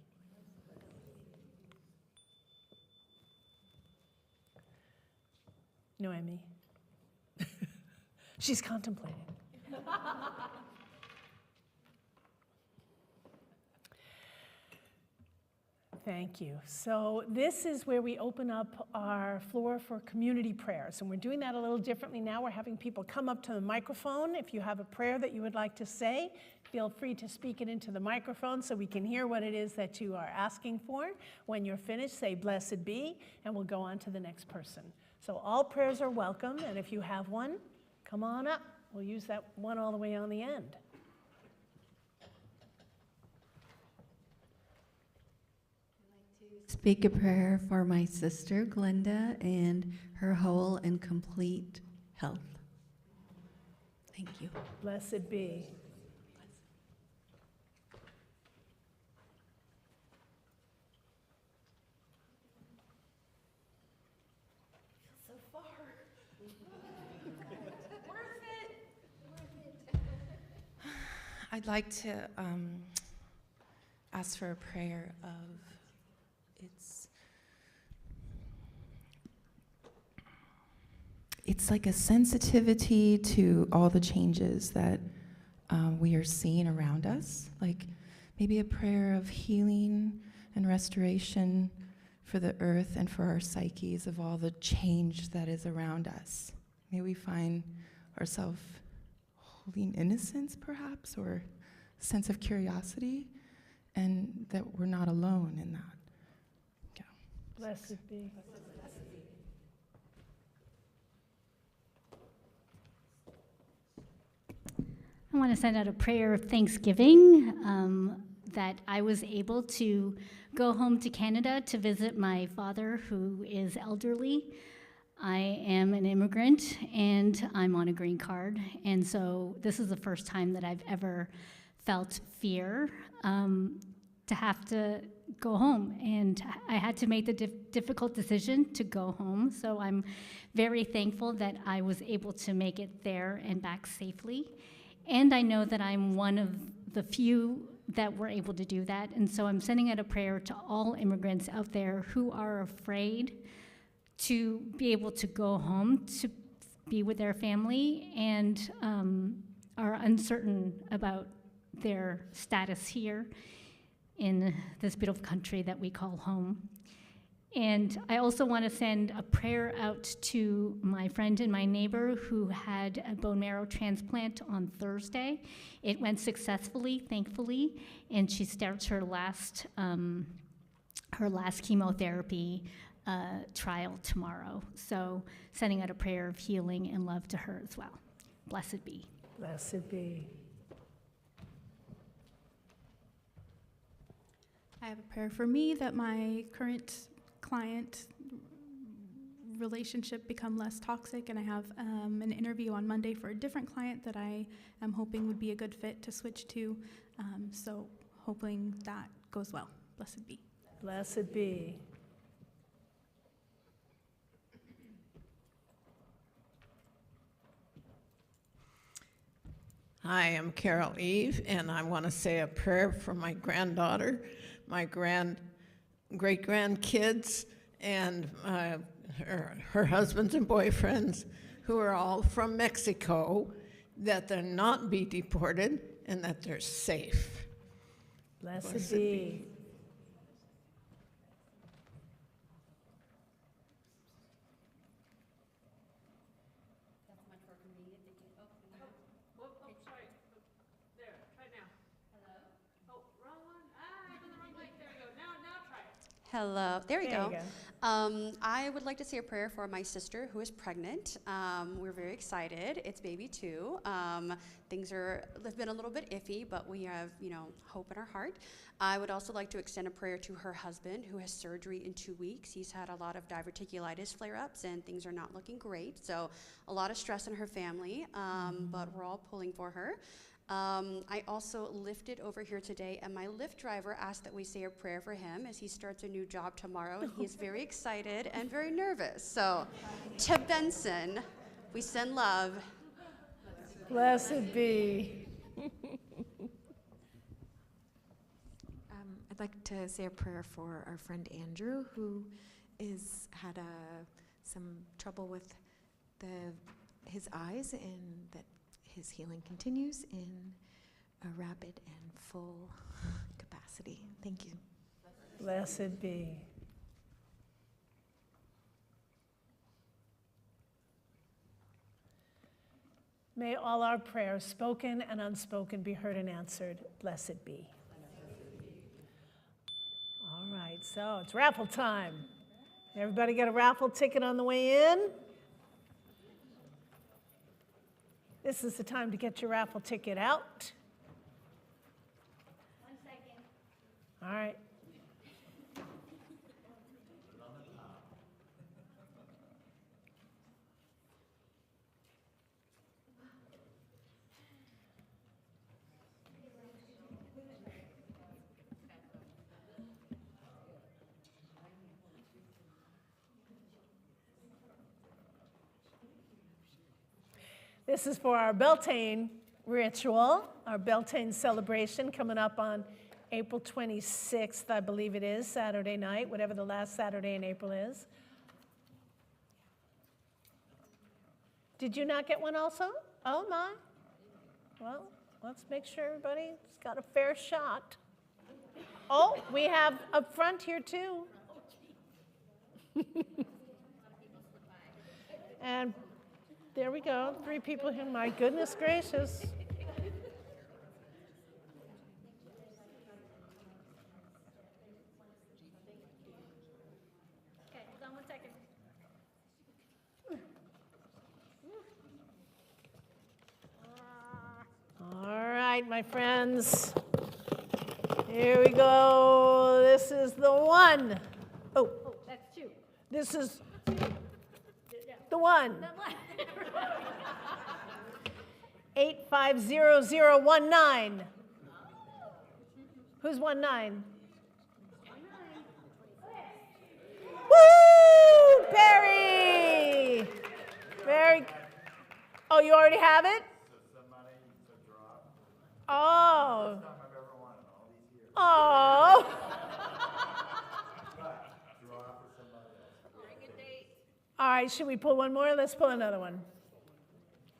Noemi. She's contemplating. Thank you. So this is where we open up our floor for community prayers. And we're doing that a little differently now. We're having people come up to the microphone. If you have a prayer that you would like to say, feel free to speak it into the microphone so we can hear what it is that you are asking for. When you're finished, say, blessed be, and we'll go on to the next person. So all prayers are welcome, and if you have one, come on up. We'll use that one all the way on the end. Speak a prayer for my sister Glenda and her whole and complete health. Thank you. Blessed be. So far. Worth it. I'd like to ask for a prayer of it's like a sensitivity to all the changes that we are seeing around us, like maybe a prayer of healing and restoration for the earth and for our psyches of all the change that is around us. May we find ourselves holding innocence, perhaps, or a sense of curiosity, and that we're not alone in that. Yeah. Blessed be. I want to send out a prayer of thanksgiving that I was able to go home to Canada to visit my father, who is elderly. I am an immigrant, and I'm on a green card, and so this is the first time that I've ever felt fear to have to go home, and I had to make the difficult decision to go home, so I'm very thankful that I was able to make it there and back safely. And I know that I'm one of the few that were able to do that. And so I'm sending out a prayer to all immigrants out there who are afraid to be able to go home to be with their family and are uncertain about their status here in this beautiful country that we call home. And I also want to send a prayer out to my friend and my neighbor who had a bone marrow transplant on Thursday. It went successfully, thankfully, and she starts her last chemotherapy trial tomorrow. So sending out a prayer of healing and love to her as well. Blessed be. Blessed be. I have a prayer for me that my current client relationship become less toxic, and I have an interview on Monday for a different client that I am hoping would be a good fit to switch to, so hoping that goes well. Blessed be. Blessed be. I am Carol Eve, and I want to say a prayer for my granddaughter, my great-grandkids, and her husbands and boyfriends, who are all from Mexico, that they'll not be deported and that they're safe. Blessed be. Hello, there you There go. you go. I would like to say a prayer for my sister who is pregnant. We're very excited. It's baby 2. Things have been a little bit iffy, but we have, hope in our heart. I would also like to extend a prayer to her husband who has surgery in 2 weeks. He's had a lot of diverticulitis flare-ups and things are not looking great. So a lot of stress in her family, but we're all pulling for her. I also lifted over here today, and my Lyft driver asked that we say a prayer for him as he starts a new job tomorrow, and he is very excited and very nervous. So, to Benson, we send love. Blessed be. I'd like to say a prayer for our friend Andrew, who had some trouble with his eyes, and that his healing continues in a rapid and full capacity. Thank you. Blessed be. May all our prayers, spoken and unspoken, be heard and answered. Blessed be. All right, so it's raffle time. Everybody get a raffle ticket on the way in? This is the time to get your raffle ticket out. 1 second. All right. This is for our Beltane ritual, our Beltane celebration coming up on April 26th, I believe it is, Saturday night, whatever the last Saturday in April is. Did you not get one also? Oh my. Well, let's make sure everybody's got a fair shot. Oh, we have up front here too. And there we go, 3 people here, my goodness gracious. Okay, hold on 1 second. All right, my friends. Here we go. This is the one. Oh, That's 2. this is the one. 850019. Who's 19? Woo! Perry! Very. Oh, you already have it? Oh. Oh. All right, should we pull one more? Let's pull another one.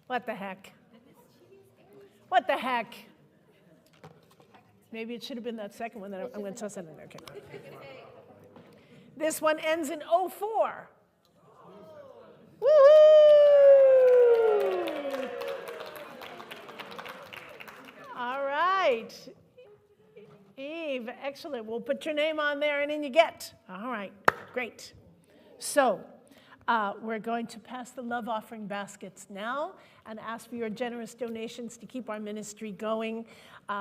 What the heck? What the heck? Maybe it should have been that second one that I'm going to toss it in there. Okay. This one ends in 04. Woohoo! All right. Eve, excellent. We'll put your name on there and in you get. All right, great. So, we're going to pass the love offering baskets now and ask for your generous donations to keep our ministry going.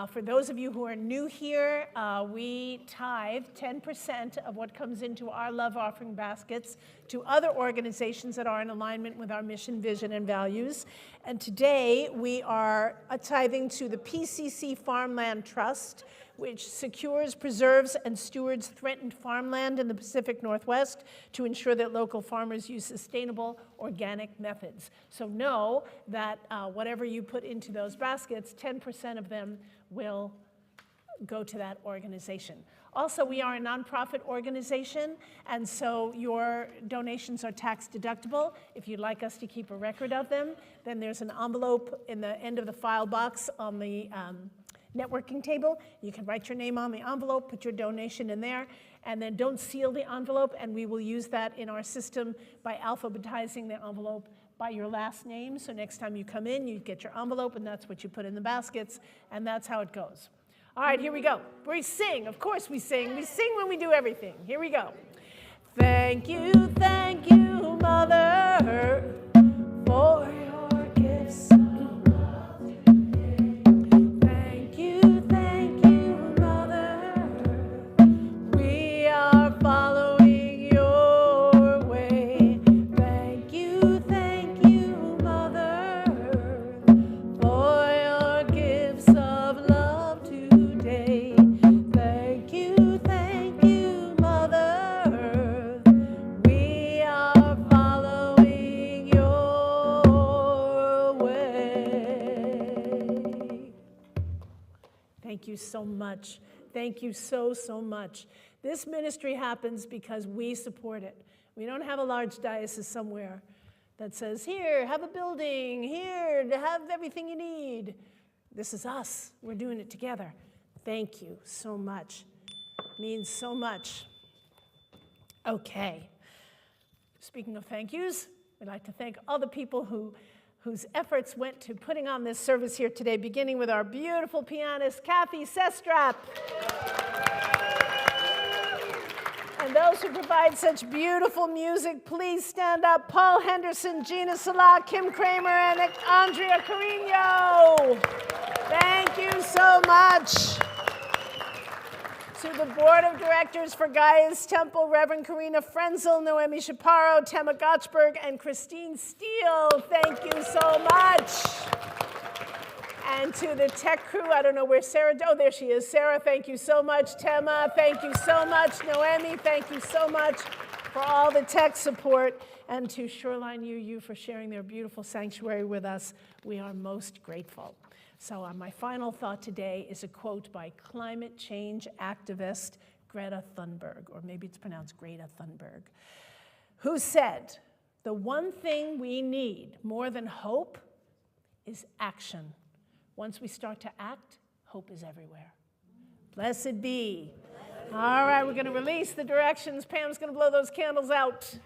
For those of you who are new here, we tithe 10% of what comes into our love offering baskets to other organizations that are in alignment with our mission, vision, and values. And today we are tithing to the PCC Farmland Trust, which secures, preserves, and stewards threatened farmland in the Pacific Northwest to ensure that local farmers use sustainable organic methods. So know that whatever you put into those baskets, 10% of them will go to that organization. Also, we are a nonprofit organization, and so your donations are tax deductible. If you'd like us to keep a record of them, then there's an envelope in the end of the file box on the networking table. You can write your name on the envelope, put your donation in there, and then don't seal the envelope, and we will use that in our system by alphabetizing the envelope by your last name. So next time you come in, you get your envelope, and that's what you put in the baskets, and that's how it goes. All right, here we go. We sing. Of course we sing. We sing when we do everything. Here we go. Thank you, Mother, for your gifts. Thank you, Mother. We are following your way. Thank you, Mother, for your gifts of love today. Thank you, Mother. We are following your way. Thank you so much. Thank you so much. This ministry happens because we support it. We don't have a large diocese somewhere that says, here, have a building, here, to have everything you need. This is us. We're doing it together. Thank you so much. Means so much. Okay. Speaking of thank yous, we'd like to thank all the people whose efforts went to putting on this service here today, beginning with our beautiful pianist, Kathy Sestrap. And those who provide such beautiful music, please stand up. Paul Henderson, Gina Salah, Kim Kramer, and Andrea Carino. Thank you so much. To the Board of Directors for Gaia's Temple, Reverend Karina Frenzel, Noemi Chaparro, Tema Gotchberg, and Christine Steele, thank you so much. And to the tech crew, I don't know where Sarah, oh, there she is. Sarah, thank you so much. Tema, thank you so much. Noemi, thank you so much for all the tech support. And to Shoreline UU for sharing their beautiful sanctuary with us. We are most grateful. So my final thought today is a quote by climate change activist Greta Thunberg, or maybe it's pronounced Greta Thunberg, who said, the one thing we need more than hope is action. Once we start to act, hope is everywhere. Blessed be. All right, we're going to release the directions. Pam's going to blow those candles out.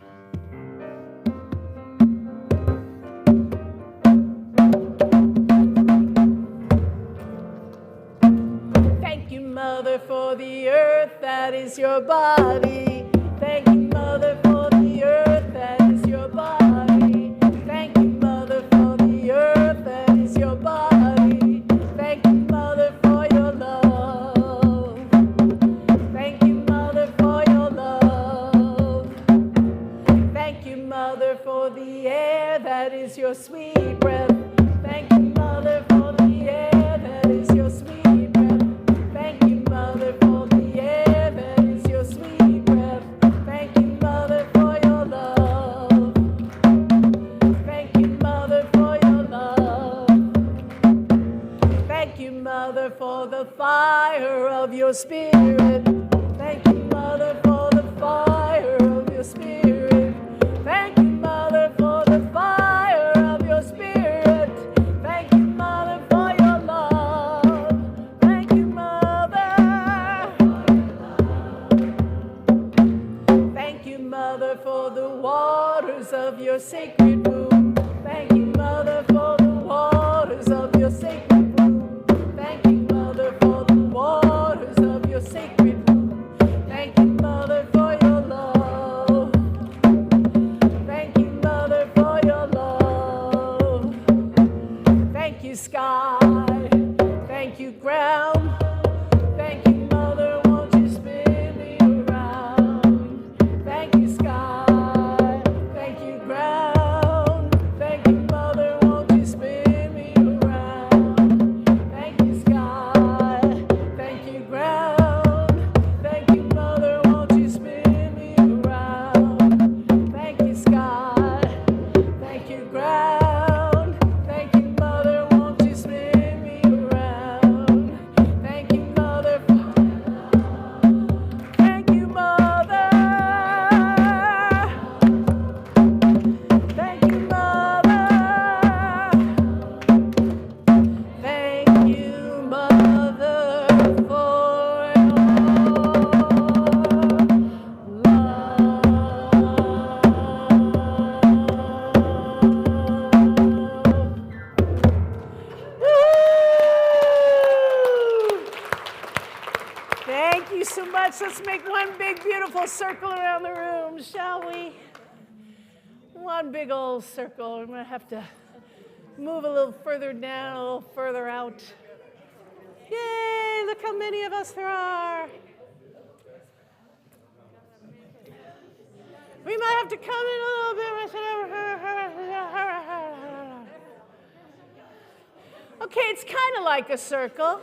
Mother, for the earth that is your body. Thank you, Mother, for the earth that is your body. Thank you, Mother, for the earth that is your body. Thank you, Mother, for your love. Thank you, Mother, for your love. Thank you, Mother, for the air that is your sweet breath. Thank you, Mother, for the air that is your sweet breath. Thank you, Mother, for the air that is your sweet breath. Thank you, Mother, for your love. Thank you, Mother, for your love. Thank you, Mother, for the fire of your spirit. Thank you, Mother, for the fire of your spirit. Thank you, Mother, for the fire of your spirit. Thank you, Mother, for your love. Thank you, Mother. Thank you, Mother, for the waters of your sacred womb. Thank you, Mother, for the waters of your sacred womb. Thank you, Mother, for the waters of your sacred womb. Thank you, Mother, for your love. Thank you, Mother, for your love. Thank you, sky. Thank you, ground. Thank you, Mother, won't you spin me around? Thank you, sky. Thank you, ground. Thank you, Mother, won't you spin let's make one big, beautiful circle around the room, shall we? One big old circle. We're going to have to move a little further down, a little further out. Yay, look how many of us there are. We might have to come in a little bit. Okay, it's kind of like a circle.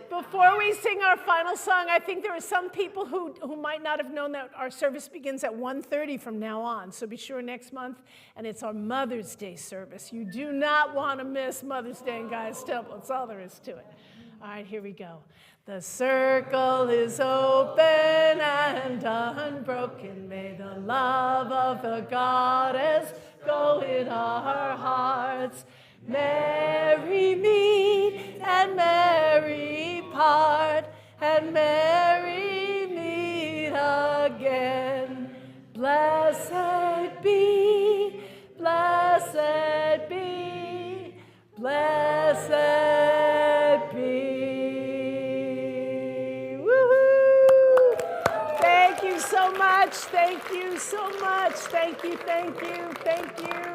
Before we sing our final song, I think there are some people who might not have known that our service begins at 1:30 from now on. So be sure next month, and it's our Mother's Day service. You do not want to miss Mother's Day in Gaia's Temple. That's all there is to it. All right, here we go. The circle is open and unbroken. May the love of the goddess go in our hearts. Merry meet and merry part, and merry meet again. Blessed be, blessed be, blessed be. Woohoo! Thank you so much. Thank you so much. Thank you, thank you, thank you.